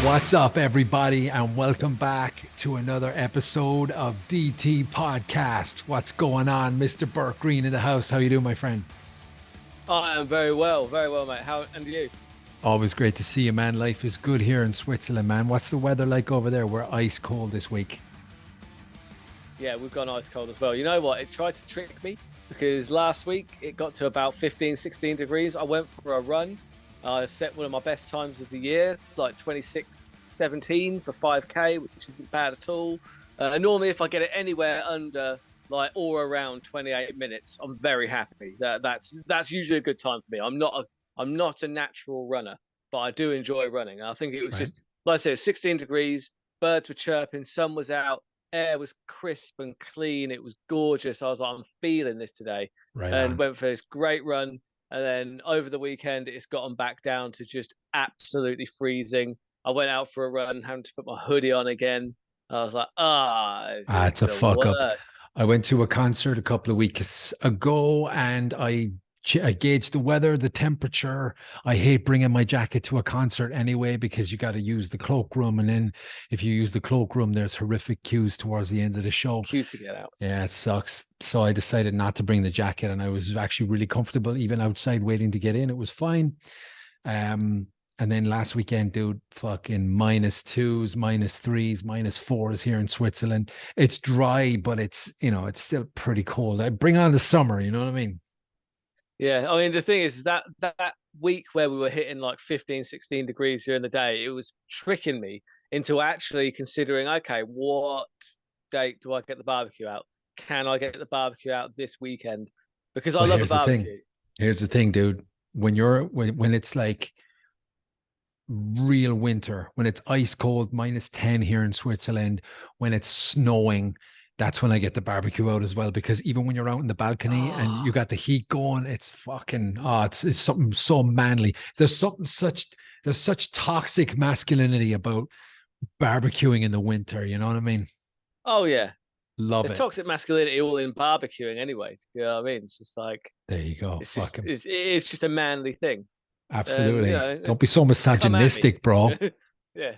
What's up, everybody, and welcome back to another episode of DT Podcast. What's going on, Mr. Burke Green in the house? How you doing, my friend? I am very well, mate. How and you? Always great to see you, man. Life is good here in Switzerland, man. What's the weather like over there? We're ice cold this week. Yeah, we've gone ice cold as well. You know what? It tried to trick me because last week it got to about 15, 16 degrees. I went for a run. I set one of my best times of the year, like 26:17 for 5K, which isn't bad at all. Normally, if I get it anywhere under like or around 28 minutes, I'm very happy. That's usually a good time for me. I'm not a natural runner, but I do enjoy running. I think it was Right. just like I said, it was 16 degrees, birds were chirping, sun was out, air was crisp and clean. It was gorgeous. I was like, I'm feeling this today, Right and on. went for this great run. And then over the weekend, it's gotten back down to just absolutely freezing. I went out for a run, having to put my hoodie on again. I was like, this Ah, is it's a the fuck up. worst. I went to a concert a couple of weeks ago and I gauged the weather, the temperature. I hate bringing my jacket to a concert anyway because you got to use the cloakroom. And then if you use the cloakroom, there's horrific queues towards the end of the show. Queues to get out. Yeah, it sucks. So I decided not to bring the jacket and I was actually really comfortable even outside waiting to get in. It was fine. And then last weekend, dude, fucking -2s, -3s, -4s here in Switzerland. It's dry, but it's still pretty cold. I bring on the summer, you know what I mean? Yeah, I mean the thing is that week where we were hitting like 15, 16 degrees during the day, it was tricking me into actually considering, okay, what date do I get the barbecue out? Can I get the barbecue out this weekend? Because I But love a here's the thing. barbecue. Here's the thing, dude. When it's like real winter, when it's ice cold, -10 here in Switzerland, when it's snowing, that's when I get the barbecue out as well. Because even when you're out in the balcony and Oh, you got the heat going, it's fucking it's something so manly. There's such toxic masculinity about barbecuing in the winter, you know what I mean? oh yeah. Love There's it. toxic masculinity all in barbecuing anyway. You know what I mean? It's just like There you go. Fucking it's just a manly thing. You absolutely. know, Don't be so come at me. misogynistic, bro. Yeah.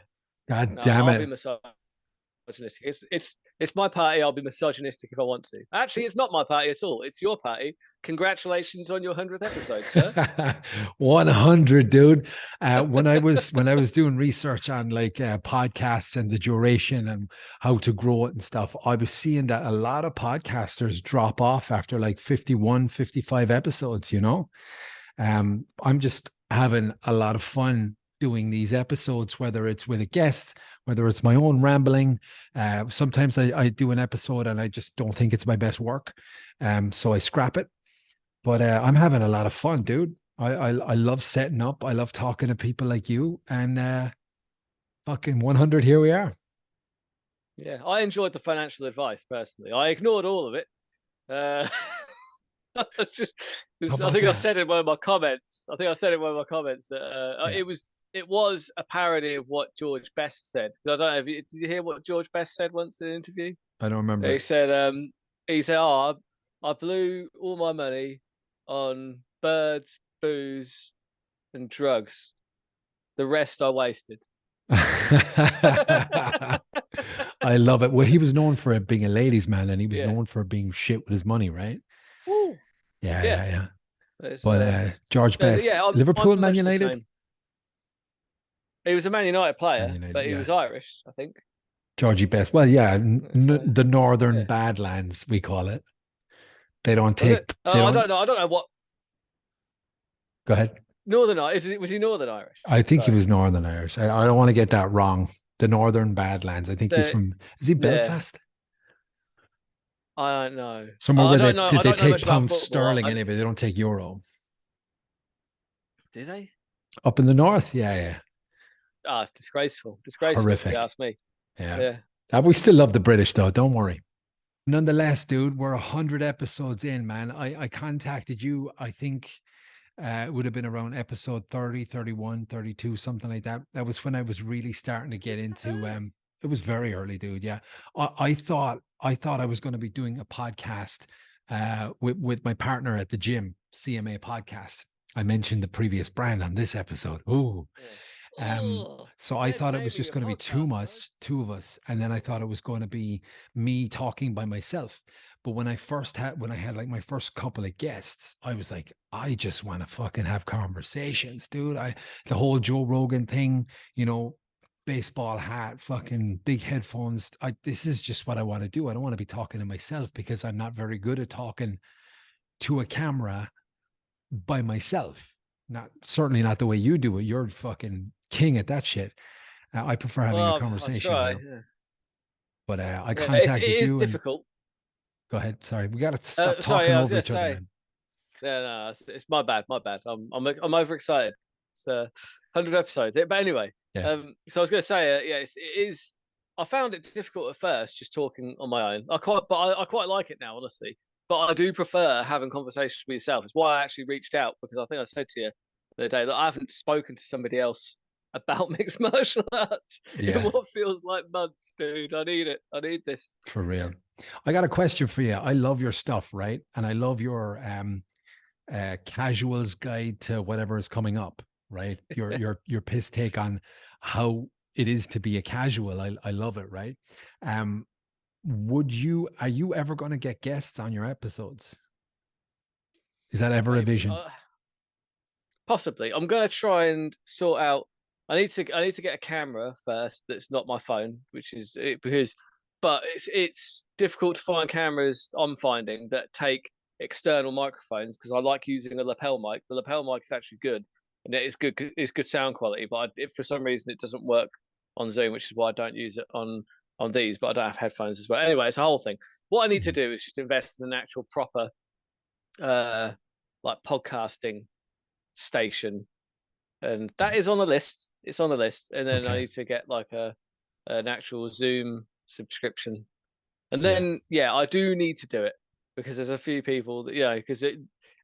God No, damn I'll be it. misogynistic. It's my party. I'll be misogynistic if I want to. Actually, it's not my party at all. It's your party. Congratulations on your 100th episode, sir. 100, dude. When I was doing research on like podcasts and the duration and how to grow it and stuff, I was seeing that a lot of podcasters drop off after like 51, 55 episodes, you know. I'm just having a lot of fun doing these episodes, whether it's with a guest, whether it's my own rambling. Sometimes I do an episode and I just don't think it's my best work. So I scrap it. But I'm having a lot of fun, dude. I love setting up. I love talking to people like you. And fucking 100, here we are. Yeah, I enjoyed the financial advice personally. I ignored all of it. Uh, it's just, How I about think I that? said in one of my comments. I think I said in one of my comments that Yeah, it was a parody of what George Best said. I don't know if did you hear what George Best said once in an interview? I don't remember He it. said, oh, I blew all my money on birds, booze, and drugs. The rest I wasted. I love it. Well, he was known for being a ladies' man and he was Yeah. known for being shit with his money, right? Woo. Yeah, Yeah. yeah, yeah. It's, But George Best, yeah, Liverpool, I'm Man much the United, same. He was a Man United Man player, United, but he yeah. was Irish, I think. Georgie Best. Well, yeah, So the Northern yeah. Badlands, we call it. They don't Was take, it? they Oh, I don't, don't know. I don't know what go ahead. Northern Irish. Was he Northern Irish? I think he Sorry. was Northern Irish. I don't want to get that wrong. The Northern Badlands. I think he's The, from, is he yeah. Belfast? I don't know. Somewhere where I don't know. I they don't know take much about pound football. sterling in it, but they don't take euro. Do they? Up in the north? Yeah, yeah. It's disgraceful. Disgraceful, if you Horrific. ask me. Yeah. Yeah. We still love the British though. Don't worry. Nonetheless, dude, we're 100 episodes in, man. I contacted you, I think it would have been around episode 30, 31, 32, something like that. That was when I was really starting to get Was that into early? it was very early, dude. Yeah. I thought I was going to be doing a podcast with my partner at the gym, CMA podcast. I mentioned the previous brand on this episode. Ooh. Yeah. So I Maybe, thought it was maybe just a going to be podcast, bro. two of us, and then I thought it was going to be me talking by myself. But when I had like my first couple of guests, I was like, I just want to fucking have conversations, dude. The whole Joe Rogan thing, you know, baseball hat, fucking big headphones. This is just what I want to do. I don't want to be talking to myself because I'm not very good at talking to a camera by myself. Not certainly not the way you do it. You're fucking king at that shit. I prefer having a Well, I'll conversation, you try. know. But I Yeah, it contacted is you and difficult. go ahead. Sorry, we got to stop Sorry, talking I was over going to each other, say. man. Yeah, no, it's my bad, my bad. I'm overexcited. It's 100 episodes. But anyway, Yeah, so I was going to say, yeah, it is. I found it difficult at first, just talking on my own. I quite like it now, honestly. But I do prefer having conversations with yourself. It's why I actually reached out because I think I said to you the other day that I haven't spoken to somebody else about mixed martial arts in yeah, what feels like months, dude. I need it. I need this. for real. I got a question for you. I love your stuff, right? And I love your casuals guide to whatever is coming up, right? Your piss take on how it is to be a casual. I love it, right? Um, are you ever going to get guests on your episodes? Is that ever a Maybe. vision? Possibly. I'm going to try and sort out. I need to get a camera first. That's not my phone, which is it, because, but it's difficult to find cameras. I'm finding that take external microphones because I like using a lapel mic. The lapel mic is actually good, and it is good. It's good sound quality. But if for some reason it doesn't work on Zoom, which is why I don't use it on these. But I don't have headphones as well. Anyway, it's a whole thing. What I need to Mhm. do is just invest in an actual proper uh like podcasting station, and that is on the list. It's on the list, and then I Okay. need to get like a an actual Zoom subscription, and Yeah. then yeah, I do need to do it because there's a few people that because it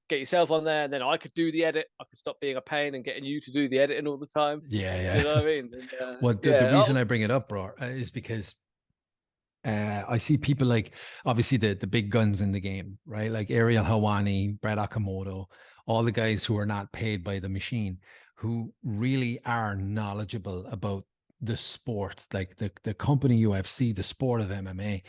get yourself on there, and then I could do the edit. I could stop being a pain and getting you to do the editing all the time. Yeah. Do you know Yeah. what I mean? And, Well, the yeah. reason I bring it up, bro, is because I see people like obviously the big guns in the game, right? Like Ariel Hawani, Brad Akamoto, all the guys who are not paid by the machine, who really are knowledgeable about the sport, like the company UFC, the sport of MMA.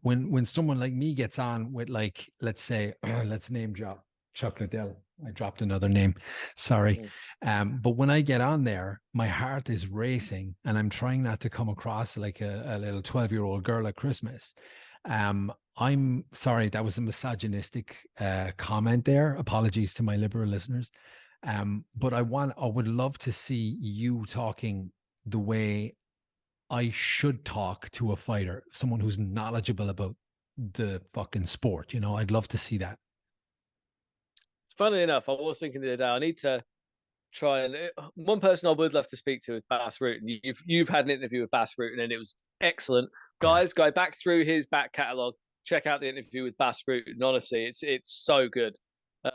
When someone like me gets on with like, let's say, let's name drop Chuck Liddell. I dropped another name. Sorry. Mm. But when I get on there, my heart is racing and I'm trying not to come across like a little 12-year-old girl at Christmas. I'm sorry, that was a misogynistic comment there. Apologies to my liberal listeners. But I would love to see you talking the way I should talk to a fighter, someone who's knowledgeable about the fucking sport. You know, I'd love to see that. Funnily enough, I was thinking the other day I need to try and one person I would love to speak to is Bass Rutten. You've had an interview with Bass Rutten and it was excellent. Yeah. Guys, go back through his back catalogue. Check out the interview with Bass Rutten. Honestly, it's so good.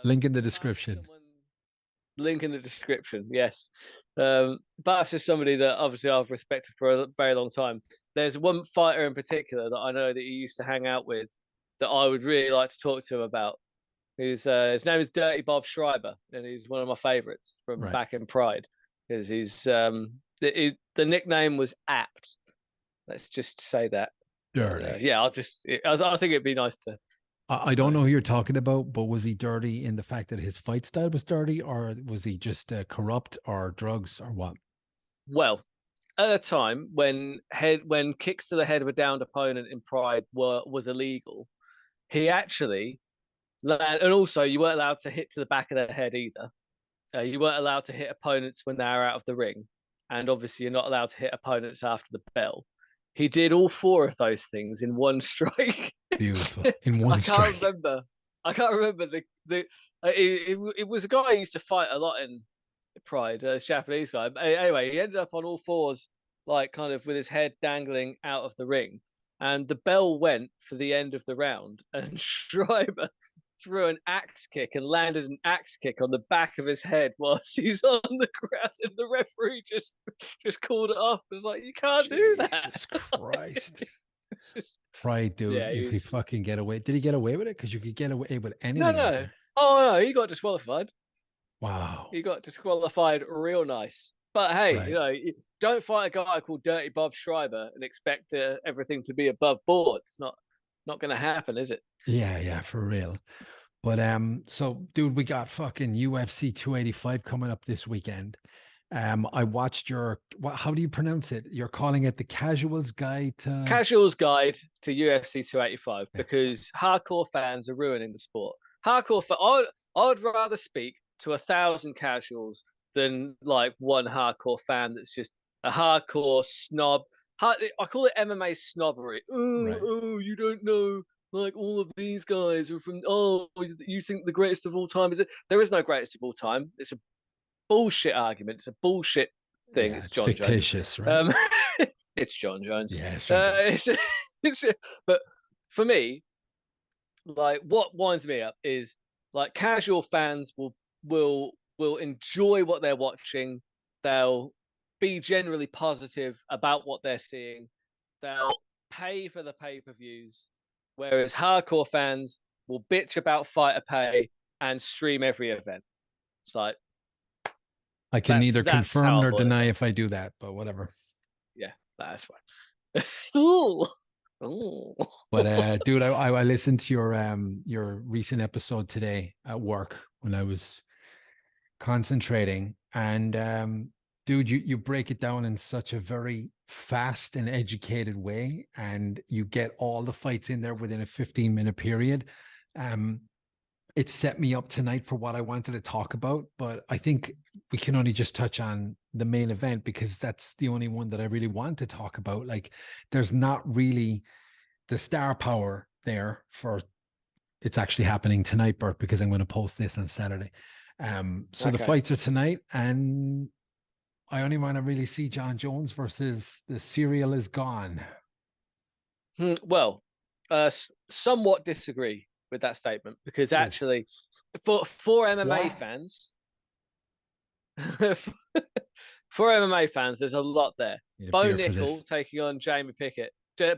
Link in the Bass is description. someone. Link in the description. Yes, Bass is somebody that obviously I've respected for a very long time. There's one fighter in particular that I know that he used to hang out with that I would really like to talk to him about. His name is Dirty Bob Schreiber, and he's one of my favorites from Right. back in Pride because the nickname was apt. Let's just say that. But, Dirty. yeah, I think it'd be nice to. I don't know who you're talking about, but was he dirty in the fact that his fight style was dirty, or was he just corrupt, or drugs, or what? Well, at a time when kicks to the head of a downed opponent in Pride was illegal, he actually and also you weren't allowed to hit to the back of the head either. You weren't allowed to hit opponents when they were out of the ring, and obviously you're not allowed to hit opponents after the bell. He did all four of those things in one strike. Beautiful. In I one can't strike. remember. I can't remember it was a guy who used to fight a lot in Pride, a Japanese guy. Anyway, he ended up on all fours, like kind of with his head dangling out of the ring. And the bell went for the end of the round, and Schreiber threw an axe kick and landed an axe kick on the back of his head whilst he's on the ground, and the referee just called it off. It was like, you can't do that. Jesus Christ. It's just Right, dude. yeah, You he could was fucking get away. Did he get away with it? Because you could get away with no, anything out no. there. Oh no, he got disqualified. Wow. He got disqualified real nice. But hey, Right. you don't fight a guy called Dirty Bob Schreiber and expect everything to be above board. It's not going to happen, is it? Yeah, yeah, for real. But so dude, we got fucking UFC 285 coming up this weekend. I watched how do you pronounce it? You're calling it the Casuals Guide to Casual's guide to UFC 285 yeah, because hardcore fans are ruining the sport. I would rather speak to 1,000 casuals than like one hardcore fan that's just a hardcore snob. I call it MMA snobbery. Oh, right. oh, you don't know. Like all of these guys are from. Oh, you think the greatest of all time is it? There is no greatest of all time. It's a bullshit argument. It's a bullshit thing. Yeah, It's it's John Jones. fictitious, right? Um, it's John Jones. Yeah, it's John Jones. It's, it's, but for me, like what winds me up is like casual fans will enjoy what they're watching. They'll be generally positive about what they're seeing. They'll pay for the pay-per-views, whereas hardcore fans will bitch about fighter pay and stream every event. It's like I can that's neither that's confirm how I nor boil it deny down. if I do that, but whatever. Yeah, that's fine. Ooh. Ooh. But dude, I listened to your recent episode today at work when I was concentrating, and dude, you break it down in such a very fast and educated way, and you get all the fights in there within a 15-minute period. Um, it set me up tonight for what I wanted to talk about, but I think we can only just touch on the main event because that's the only one that I really want to talk about. Like, there's not really the star power there for it's actually happening tonight, Bert, because I'm going to post this on Saturday. So the Okay. fights are tonight, and I only want to really see John Jones versus the serial is gone. Well, somewhat disagree with that statement because Oh, actually, for MMA what? fans, for MMA fans, there's a lot there. Need a Bo beer for Nickel this. taking on Jamie Pickett.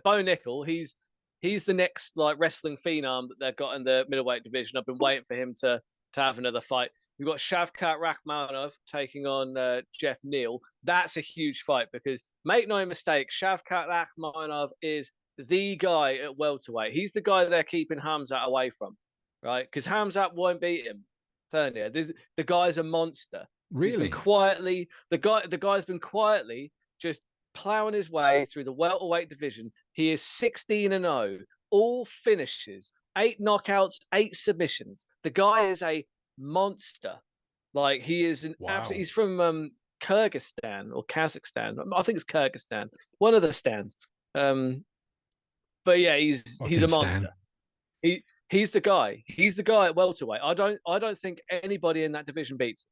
Bo Nickel, he's the next like wrestling phenom that they've got in the middleweight division. I've been waiting for him to have another fight. We've got Shavkat Rakhmonov taking on Jeff Neal. That's a huge fight because make no mistake, Shavkat Rakhmonov is the guy at welterweight. He's the guy they're keeping Hamzat away from, right? Because Hamzat won't beat him. I'm telling you, the guy's a monster. He's been Really? quietly the guy's been quietly just plowing his way through the welterweight division. He is 16-0, all finishes, 8 knockouts, 8 submissions. The guy is a monster. Like he is an absolute. Wow. He's from Kyrgyzstan or Kazakhstan. I think it's Kyrgyzstan. One of the stands. Um, but yeah, he's a Fucking monster. Stan. He's the guy. He's the guy at welterweight. I don't think anybody in that division beats.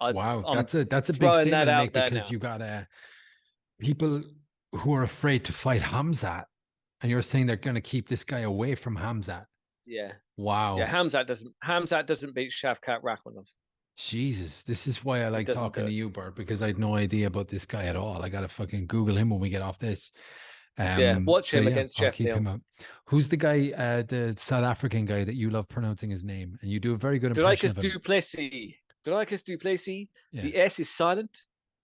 Wow. I'm That's a big throwing statement that to out make there because now. you got people who are afraid to fight Hamzat, and you're saying they're going to keep this guy away from Hamzat. Yeah, yeah. Wow. Hamzat doesn't beat Shavkat Rakhmonov. Jesus, this is why I He like doesn't talking do to it. you, Bert, because I had no idea about this guy at all. I gotta fucking Google him when we get off this. Yeah, watch So him yeah, against I'll Jeff keep him Neal. up. Who's the guy, the South African guy that you love pronouncing his name, and you do a very good impression Dricus of him. Duplessis. Dricus Duplessis. Yeah, The S is silent.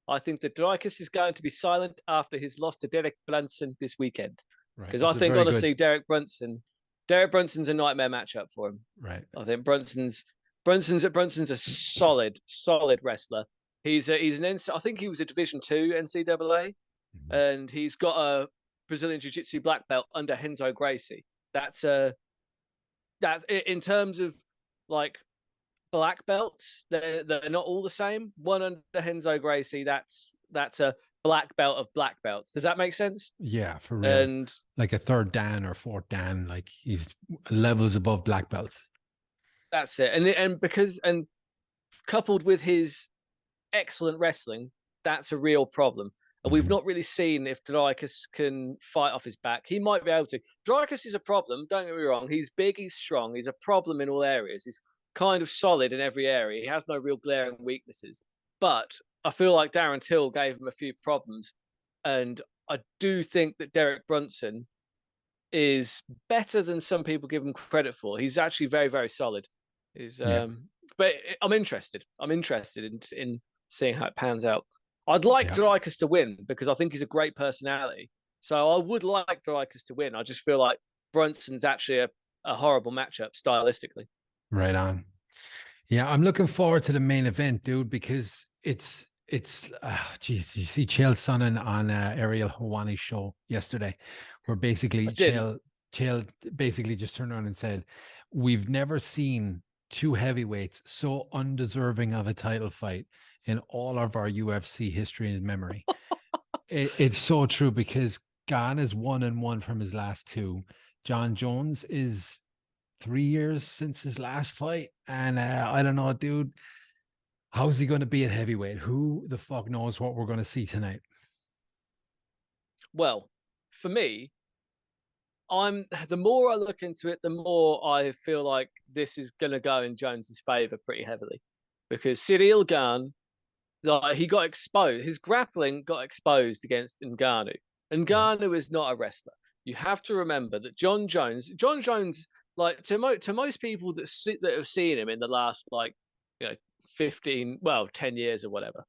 I think that Dricus is going to be silent after his loss to Derek Brunson this weekend. right. Because I This is think very good. honestly, Derek Brunson's a nightmare matchup for him. Right. I think Brunson's a solid wrestler. I think he was a Division 2 NCAA, Mhm. and he's got a Brazilian Jiu Jitsu black belt under Renzo Gracie. That's a that in terms of like black belts, they're not all the same. One under Renzo Gracie, that's a black belt of black belts. Does that make sense? Yeah, for real. And Like a third Dan or fourth Dan, like he's levels above black belts. that's it. And coupled with his excellent wrestling, that's a real problem. And we've Mhm. not really seen if Dricus can fight off his back. He might be able to. Dricus is a problem. Don't get me wrong. He's big. He's strong. He's a problem in all areas. He's kind of solid in every area. He has no real glaring weaknesses. But I feel like Darren Till gave him a few problems. And I do think that Derek Brunson is better than some people give him credit for. He's actually very, very solid. He's Yeah. but I'm interested. I'm interested in seeing how it pans out. I'd like Yeah. Dricus to win because I think he's a great personality. So I would like Dricus to win. I just feel like Brunson's actually a horrible matchup stylistically. Right on. Yeah, I'm looking forward to the main event, dude, because geez, you see Chael Sonnen on Ariel Hawani's show yesterday, where I basically didn't. Chael basically just turned around and said, "We've never seen two heavyweights so undeserving of a title fight in all of our UFC history and memory." It's so true because Gane is 1-1 from his last two. John Jones is 3 years since his last fight. And I don't know, dude. How's he going to be at heavyweight? Who the fuck knows what we're going to see tonight? Well, for me, the more I look into it, the more I feel like this is going to go in Jones's favor pretty heavily, because Cyril Gane, like, he got exposed. His grappling got exposed against Ngannou. Yeah. Ngannou is not a wrestler. You have to remember that John Jones, like to most people that have seen him in the last, like, 15, well, 10 years or whatever,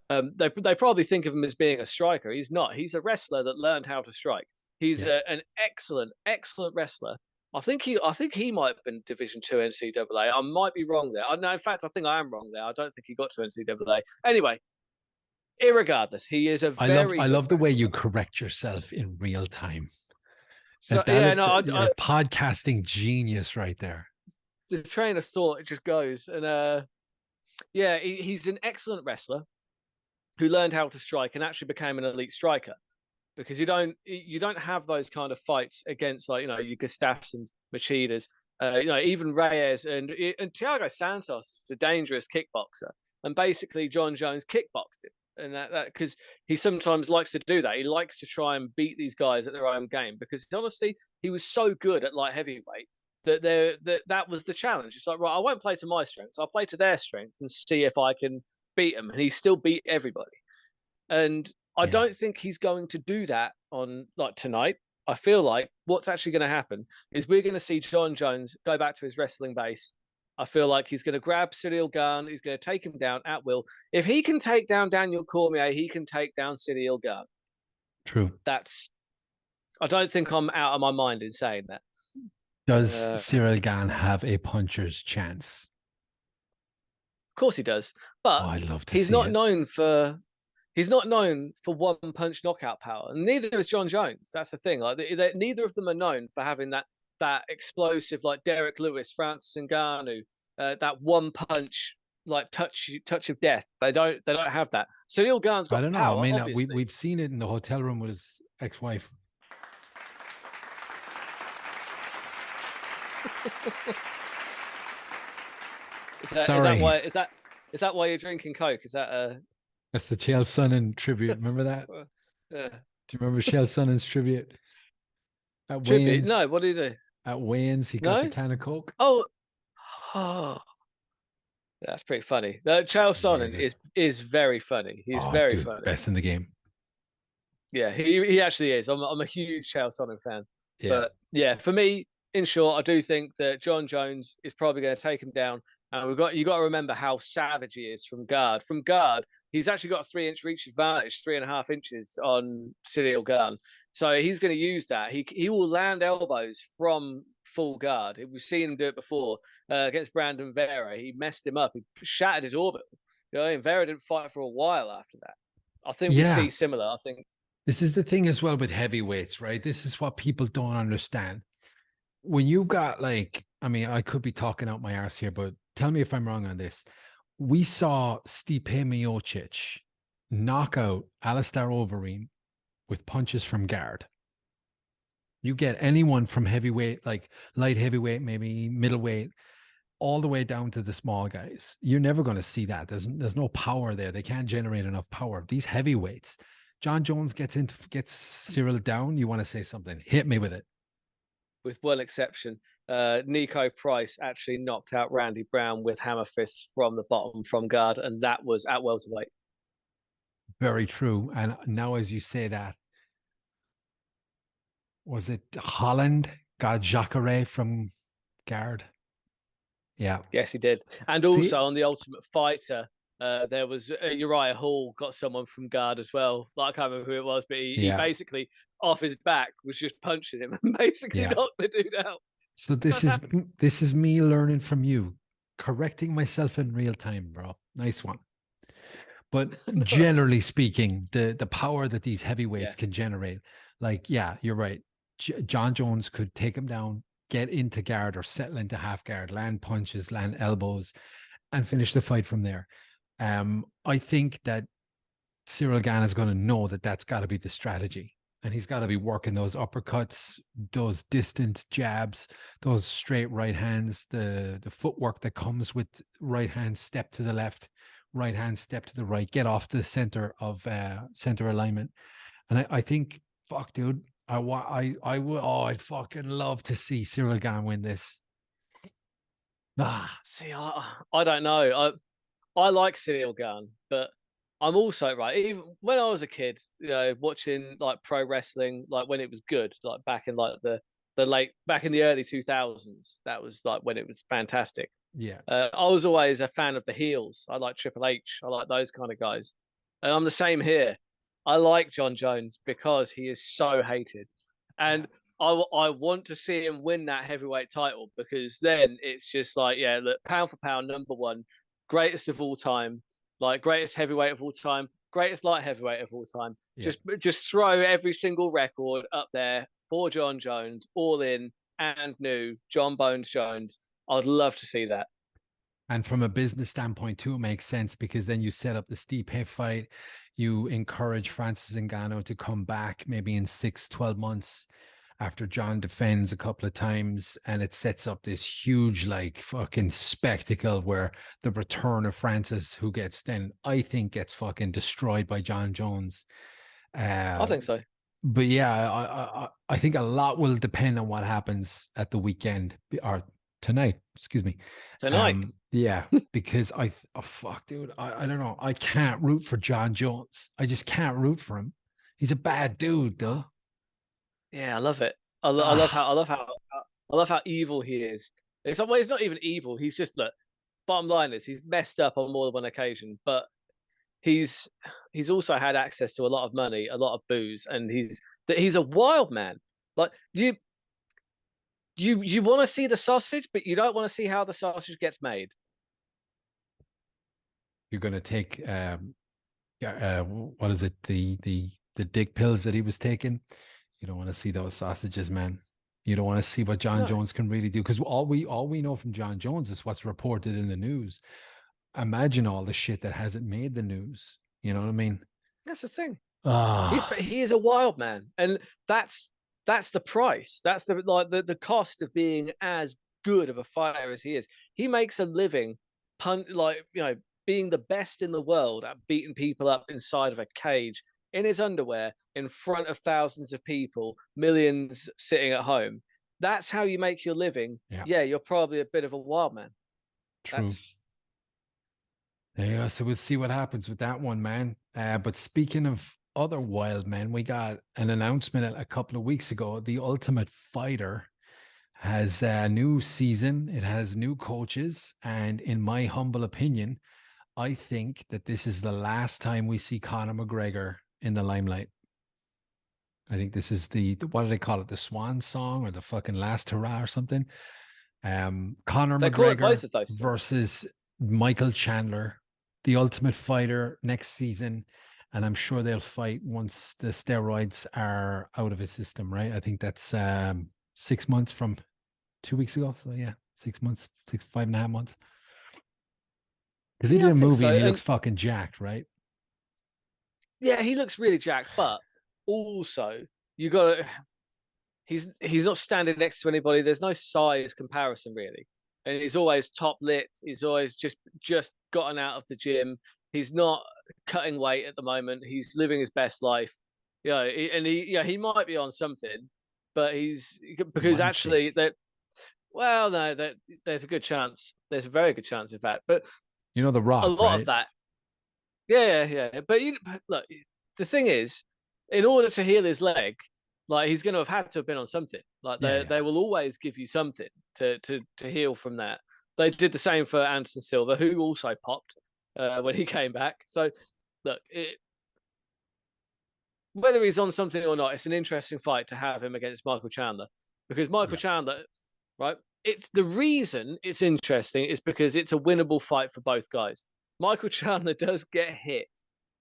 they probably think of him as being a striker. He's not. He's a wrestler that learned how to strike. He's Yeah. an excellent wrestler. I think he might have been Division Two NCAA. I might be wrong there. No, in fact, I think I am wrong there. I don't think he got to NCAA. Anyway, irregardless, he is a I very good love the way you wrestler. correct yourself in real time. So yeah, no, You're a podcasting genius right there. the train of thought, it just goes, and yeah, he's an excellent wrestler who learned how to strike and actually became an elite striker. Because you don't have those kind of fights against, like, your Gustafsons, Machidas, even Reyes and Thiago Santos is a dangerous kickboxer, and basically John Jones kickboxed him, and that because he sometimes likes to do that. He likes to try and beat these guys at their own game, because honestly he was so good at light heavyweight that was the challenge. It's like, right, I won't play to my strengths, I'll play to their strengths and see if I can beat them, and he still beat everybody. And I Yeah. don't think he's going to do that on, like, tonight. I feel like what's actually going to happen is we're going to see John Jones go back to his wrestling base. I feel like he's going to grab Cyril Gane. He's going to take him down at will. If he can take down Daniel Cormier, he can take down Cyril Gane. True. That's. I don't think I'm out of my mind in saying that. Does Of Cyril Gane have a puncher's chance? course he does, Oh, but I'd love to he's see not it. known for he's not known for one punch knockout power, and neither is John Jones. That's the thing. Like, neither of them are known for having that explosive, like Derek Lewis, Francis Ngannou, that one punch, like touch of death. They don't have that. Cyril Gane's I got don't know. I power, mean, obviously. we've seen it in the hotel room with his ex-wife. Is that Sorry, why is that why you're drinking Coke? Is that a that's the Chael Sonnen tribute. Remember that? uh, Do you remember Chael Sonnen's tribute at tribute? Wayne's? No, what do you do? At Wayne's, he got the No. can of Coke. Oh, oh, that's pretty funny. Chael Sonnen Hated it. is very funny. He's Oh, very dude, funny. best in the game. Yeah, he actually is. I'm a huge Chael Sonnen fan. Yeah. But yeah, for me, in short, I do think that John Jones is probably going to take him down. And you got to remember how savage he is from guard. From guard, he's actually got a 3-inch reach advantage, 3.5 inches on Cyril Gane. So he's going to use that. He will land elbows from full guard. We've seen him do it before against Brandon Vera. He messed him up. He shattered his orbital. And Vera didn't fight for a while after that. I think we Yeah. see similar. I think. This is the thing as well with heavyweights, right? This is what people don't understand. When you've got, like, I mean, I could be talking out my arse here, but tell me if I'm wrong on this. We saw Stipe Miocic knock out Alistair Overeem with punches from guard. You get anyone from heavyweight, like light heavyweight, maybe middleweight, all the way down to the small guys. You're never going to see that. There's no power there. They can't generate enough power. These heavyweights, John Jones gets Cyril down. You want to say something? Hit me with it. With one exception. Nico Price actually knocked out Randy Brown with hammer fists from the bottom from guard, and that was at welterweight. Very true. And now, as you say that, was it Holland got Jacare from guard? Yeah. Yes, he did. And See, also on the Ultimate Fighter, There was Uriah Hall got someone from guard as well. Like, I can't remember who it was, but he Yeah. basically off his back was just punching him and basically Yeah. knocked the dude out. So this is me learning from you, correcting myself in real time, bro. Nice one. But Nice. generally speaking, the power that these Yeah. heavyweights can generate, like, yeah, you're right. John Jones could take him down, get into guard or settle into half guard, land punches, land elbows, and finish the fight from there. I think that Cyril Gane is going to know that that's got to be the strategy. And he's got to be working those uppercuts, those distant jabs, those straight right hands, the footwork that comes with right hand step to the left, right hand step to the right, get off the center alignment. And I think, fuck, dude, I would, I'd fucking love to see Cyril Gane win this. Ah, See, I don't know. I like Cyril Gunn, but I'm also right. Even when I was a kid, watching like pro wrestling, like when it was good, like back in like the late back in the early 2000s, that was like when it was fantastic. yeah, I was always a fan of the heels. I like Triple H. I like those kind of guys, and I'm the same here. I like John Jones because he is so hated, yeah. and I want to see him win that heavyweight title because then it's just like, yeah, look, pound for pound, number one, greatest of all time, like greatest heavyweight of all time, greatest light heavyweight of all time. Yeah. Just throw every single record up there for John Jones, all in and new, John Bones Jones. I'd love to see that. And from a business standpoint, too, it makes sense because then you set up the Stipe fight. You encourage Francis Ngannou to come back maybe in 6, 12 months after John defends a couple of times. And it sets up this huge, like, fucking spectacle where the return of Francis, who gets then, I think, gets fucking destroyed by John Jones. I Uh, think so. but yeah, I think a lot will depend on what happens at the weekend or tonight, excuse me. Tonight. Yeah, because oh fuck, dude, I don't know. I can't root for John Jones. I just can't root for him. He's a bad dude, though. Yeah, I love it. Ah, I love how evil he is. It's not, well, he's not even evil. He's just, look. Bottom line is he's messed up on more than one occasion, but he's he's also had access to a lot of money, a lot of booze, and he's a wild man. Like you want to see the sausage, but you don't want to see how the sausage gets made. you're gonna take yeah, what is it? The dick pills that he was taking. You don't want to see those sausages, man. You don't want to see what John No, Jones can really do because all we know from John Jones is what's reported in the news. Imagine all the shit that hasn't made the news. You know what I mean? that's the thing. But Ah, he is a wild man, and that's the price. That's the cost of being as good of a fighter as he is. He makes a living, being the best in the world at beating people up inside of a cage in his underwear in front of thousands of people, millions sitting at home. That's how you make your living. yeah, Yeah, you're probably a bit of a wild man. true. That's Yeah, so we'll see what happens with that one, man. But speaking of other wild men, we got an announcement a couple of weeks ago. The Ultimate Fighter has a new season, it has new coaches, and in my humble opinion, I think that this is the last time we see Conor McGregor in the limelight. I think this is the what do they call it? The swan song or the fucking last hurrah or something. Conor they call it McGregor both of those things. versus Michael Chandler, the Ultimate Fighter next season. And I'm sure they'll fight once the steroids are out of his system, right? I think that's 6 months from 2 weeks ago. So yeah, 6 months, 5.5 months. Because he Yeah, did I a think movie so. and he And looks fucking jacked, right? yeah, he looks really jacked, but also you got to he's not standing next to anybody. There's no size comparison really, and he's always top lit. He's always just gotten out of the gym. He's not cutting weight at the moment. He's living his best life. And he might be on something, but he's because Might be. actually that well no that there's a good chance. There's a very good chance in fact, but You know, The a Rock, lot of right? that yeah. But look, the thing is, in order to heal his leg, like he's going to have had to have been on something. Like Yeah, they yeah. will always give you something to heal from that. They did the same for Anderson Silva, who also popped. when he came back. So look, whether he's on something or not, it's an interesting fight to have him against Michael Chandler, because Michael Yeah. Chandler, right? It's the reason it's interesting is because it's a winnable fight for both guys. Michael Chandler does get hit,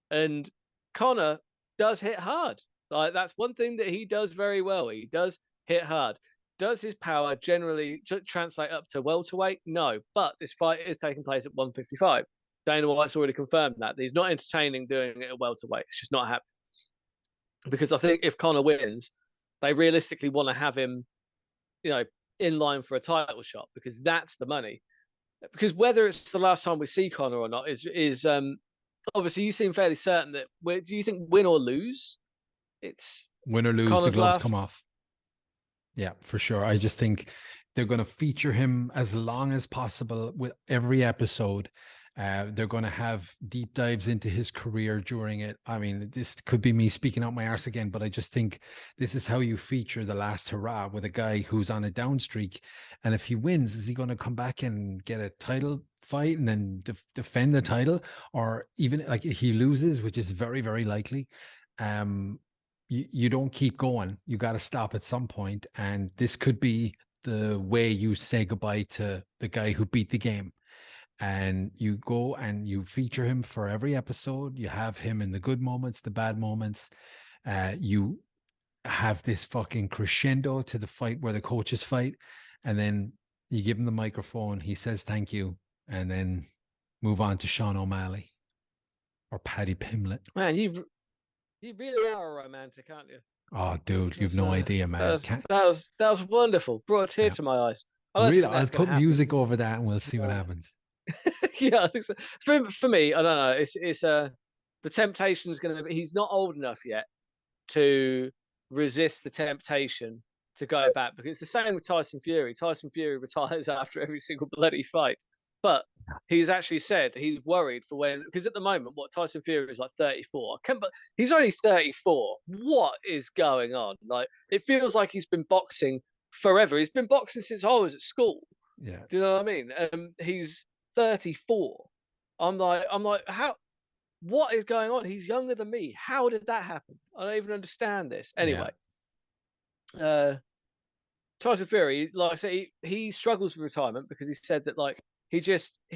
and Conor does hit hard. Like that's one thing that he does very well. He does hit hard. Does his power generally translate up to welterweight? No, but this fight is taking place at 155. Dana White's already confirmed that he's not entertaining doing it at welterweight. It's just not happening, because I think if Conor wins, they realistically want to have him, you know, in line for a title shot, because that's the money. Because whether it's the last time we see Conor or not is obviously you seem fairly certain that. Do you think win or lose, it's Win or lose, the Conor's gloves come last? off. Yeah, for sure. I just think they're going to feature him as long as possible with every episode. They're going to have deep dives into his career during it. I mean, this could be me speaking out my arse again, but I just think this is how you feature the last hurrah with a guy who's on a down streak. And if he wins, is he going to come back and get a title fight and then defend the title? Or even like if he loses, which is very, very likely, you don't keep going. You got to stop at some point. And this could be the way you say goodbye to the guy who beat the game. And you go and you feature him for every episode. You have him in the good moments, the bad moments. You have this fucking crescendo to the fight where the coaches fight. And then you give him the microphone. He says thank you. And then move on to Sean O'Malley or Paddy Pimblett. Man, you really are a romantic, aren't you? Oh, dude, you've no idea, man. That was wonderful. Brought a tear to my eyes. I don't Really, think I'll that's going put to happen. music over that and we'll see what happens. Yeah, I think so. For me, I don't know. It's the temptation is going to be. He's not old enough yet to resist the temptation to go back, because it's the same with Tyson Fury. Tyson Fury retires after every single bloody fight, but he's actually said he's worried for when, because at the moment, what Tyson Fury is like 34. But he's only 34. What is going on? Like it feels like he's been boxing forever. He's been boxing since I was at school. Yeah. Do you know what I mean? He's 34. I'm like, how? What is going on? He's younger than me. How did that happen? I don't even understand this. Anyway, Tyson Fury, like I say, he struggles with retirement because he said that like he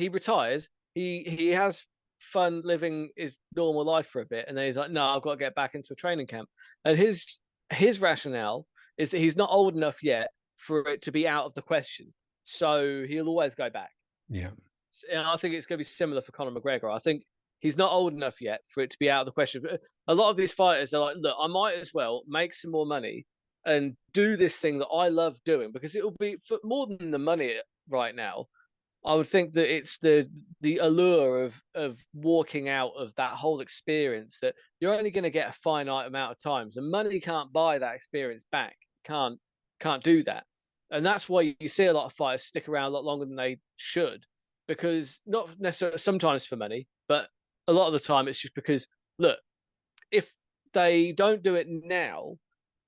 retires, he has fun living his normal life for a bit, and then he's like, no, I've got to get back into a training camp. And his rationale is that he's not old enough yet for it to be out of the question, so he'll always go back. Yeah. And I think it's going to be similar for Conor McGregor. I think he's not old enough yet for it to be out of the question. But a lot of these fighters, they're like, look, I might as well make some more money and do this thing that I love doing, because it will be for more than the money right now. I would think that it's the allure of walking out of that whole experience, that you're only going to get a finite amount of times, and money can't buy that experience back. Can't do that, and that's why you see a lot of fighters stick around a lot longer than they should, because not necessarily sometimes for money, but a lot of the time it's just because, look, if they don't do it now,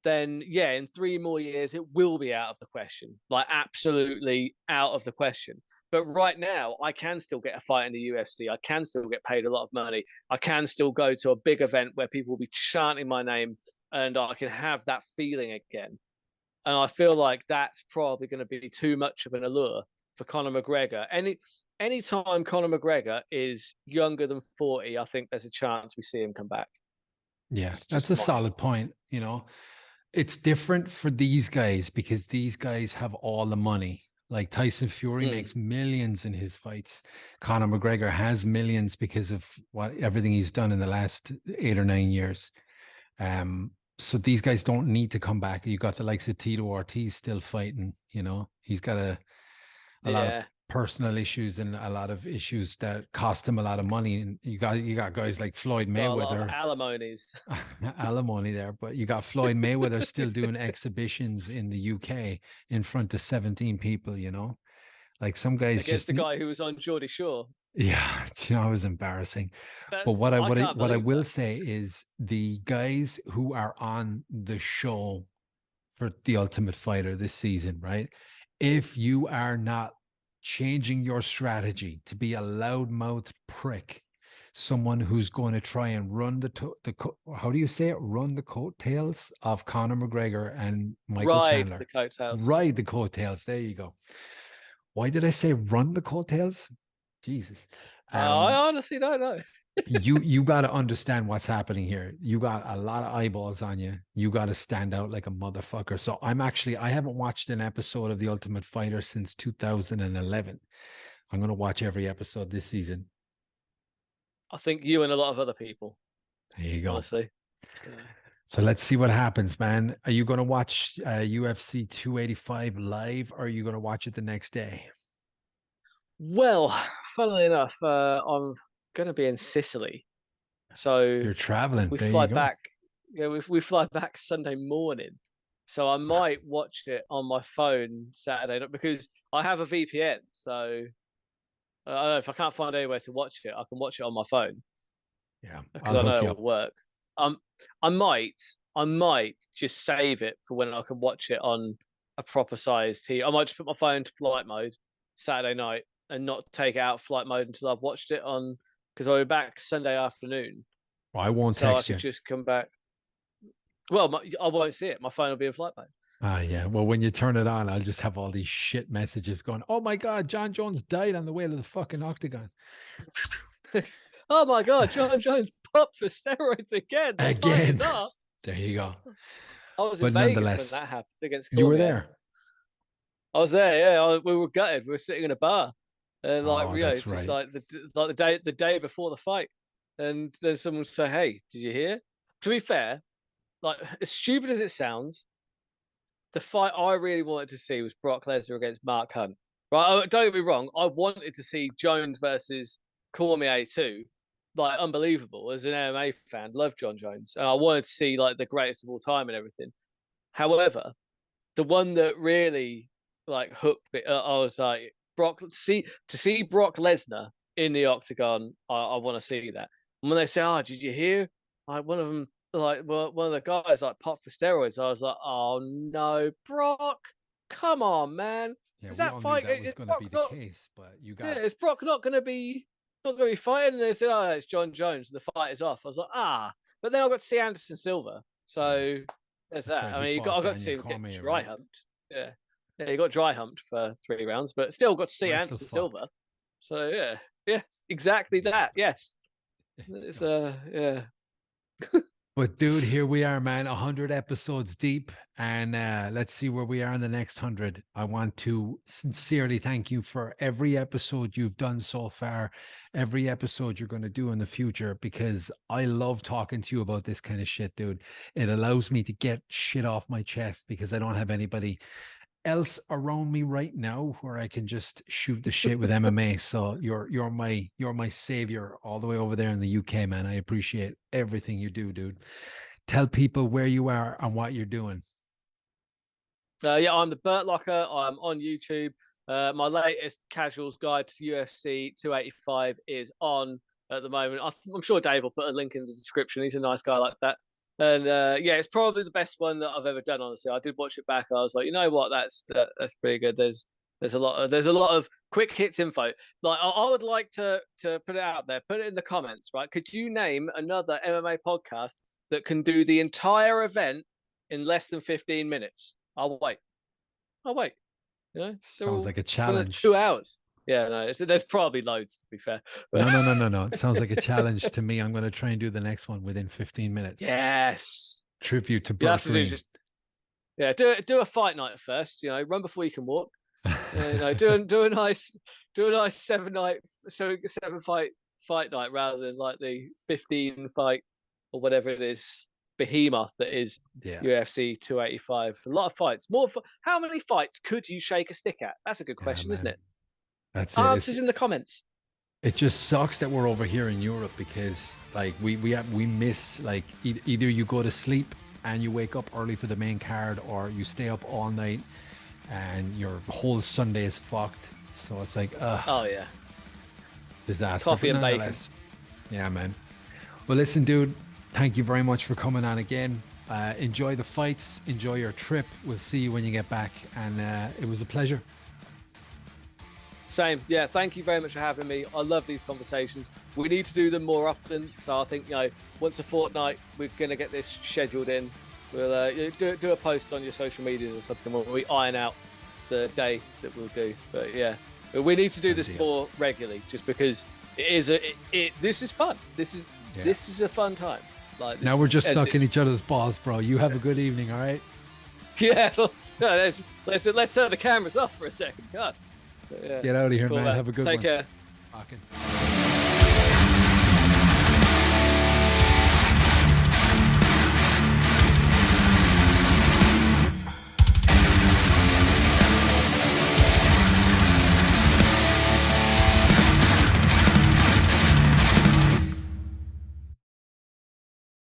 then yeah, in 3 more years it will be out of the question, like absolutely out of the question. But right now, I can still get a fight in the UFC. I can still get paid a lot of money. I can still go to a big event where people will be chanting my name, and I can have that feeling again. And I feel like that's probably going to be too much of an allure for Conor McGregor. Anytime Conor McGregor is younger than 40, I think there's a chance we see him come back. Yeah, that's a solid point. You know, it's different for these guys because these guys have all the money. Like Tyson Fury makes millions in his fights. Conor McGregor has millions because of everything he's done in the last 8 or 9 years. So these guys don't need to come back. You got the likes of Tito Ortiz still fighting. You know, he's got a lot of personal issues and a lot of issues that cost him a lot of money. And you got guys like Floyd Mayweather, alimony there, but you got Floyd Mayweather still doing exhibitions in the UK in front of 17 people, you know, like some guys against the guy who was on Geordie Shore. Yeah, you know, it was embarrassing. But what I will say is the guys who are on the show for The Ultimate Fighter this season, right? If you are not changing your strategy to be a loudmouthed prick, someone who's going to try and run how do you say it? Run the coattails of Conor McGregor and Michael Ride Chandler. the coattails. Ride the coattails. There you go. Why did I say run the coattails? Jesus. I honestly don't know. you got to understand what's happening here. You got a lot of eyeballs on you. You got to stand out like a motherfucker. So I haven't watched an episode of The Ultimate Fighter since 2011. I'm going to watch every episode this season. I think you and a lot of other people. There you go. Honestly. So let's see what happens, man. Are you going to watch UFC 285 live, or are you going to watch it the next day? Well, funnily enough, I'm going to be in Sicily. So you're traveling. We fly back. Yeah, we fly back Sunday morning. So I might watch it on my phone Saturday because I have a VPN. So I don't know if I can't find anywhere to watch it, I can watch it on my phone. Yeah, because I know it'll work. I might just save it for when I can watch it on a proper size TV. I might just put my phone to flight mode Saturday night and not take it out of flight mode until I've watched it on, because I'll be back Sunday afternoon. Well, I won't text you. So I could just come back. Well, I won't see it. My phone will be in flight mode. Yeah. Well, when you turn it on, I'll just have all these shit messages going, oh my God, John Jones died on the way to the fucking octagon. Oh my God, John Jones popped for steroids again. Again. There you go. I was in Vegas when that happened against Conor. You were there? I was there, yeah. We were gutted. We were sitting in a bar. And just like the day before the fight. And then someone would say, hey, did you hear? To be fair, like as stupid as it sounds, the fight I really wanted to see was Brock Lesnar against Mark Hunt. Right? Don't get me wrong. I wanted to see Jones versus Cormier too. Like unbelievable as an MMA fan, love John Jones, and I wanted to see like the greatest of all time and everything. However, the one that really like hooked me, I was like Brock. To see Brock Lesnar in the octagon, I want to see that. And when they say, "Oh, did you hear?" Like one of them, like one of the guys, like popped for steroids. I was like, "Oh no, Brock! Come on, man! Yeah, is that fight that was going to be the case, but you got is Brock not going to be fighting?" And they said, "Oh, it's John Jones. The fight is off." I was like, but then I got to see Anderson Silva, so there's that. Right, I mean, I got to see him get dry humped. Yeah, he got dry humped for 3 rounds, but still got to see Anderson Silva. So yeah, yes, exactly that. Yes, it's yeah. But dude, here we are, man, 100 episodes deep, and let's see where we are in the next 100. I want to sincerely thank you for every episode you've done so far, every episode you're going to do in the future, because I love talking to you about this kind of shit, dude. It allows me to get shit off my chest because I don't have anybody else around me right now where I can just shoot the shit with MMA. So you're my savior all the way over there in the UK, man. I appreciate everything you do, dude. Tell people where you are and what you're doing. Yeah, I'm the Burt Locker. I'm on YouTube. My latest casuals guide to UFC 285 is on at the moment. I'm sure Dave will put a link in the description. He's a nice guy like that. And yeah, it's probably the best one that I've ever done. Honestly, I did watch it back. I was like, you know what, that's pretty good. There's a lot of quick hits info. Like I would like to put it out there, put it in the comments. Right? Could you name another MMA podcast that can do the entire event in less than 15 minutes? I'll wait. You know, sounds like a challenge. 2 hours. Yeah, no, there's probably loads, to be fair. No. It sounds like a challenge to me. I'm going to try and do the next one within 15 minutes. Yes. Tribute to Burt Green. Do a fight night at first. You know, run before you can walk. You know, do a nice 7 fight night rather than like the 15 fight or whatever it is behemoth that is UFC 285. A lot of fights. How many fights could you shake a stick at? That's a good question, isn't it? That's Answers in the comments. It just sucks that we're over here in Europe because like we miss like either you go to sleep and you wake up early for the main card, or you stay up all night and your whole Sunday is fucked. So it's like oh yeah, disaster. Coffee and bacon. Yeah, man. Well, listen, dude, thank you very much for coming on again. Enjoy the fights, enjoy your trip. We'll see you when you get back, and it was a pleasure. Same. Yeah. Thank you very much for having me. I love these conversations. We need to do them more often. So I think, once a fortnight, we're going to get this scheduled in. We'll do a post on your social medias or something where we iron out the day that we'll do. But yeah, we need to do this more regularly, just because this is fun. This is a fun time. Like, now we're just sucking each other's balls, bro. You have a good evening, all right? Yeah. Let's turn the cameras off for a second. God. Yeah. Get out of here, Cool, man. Have a good one. Take care. Talking.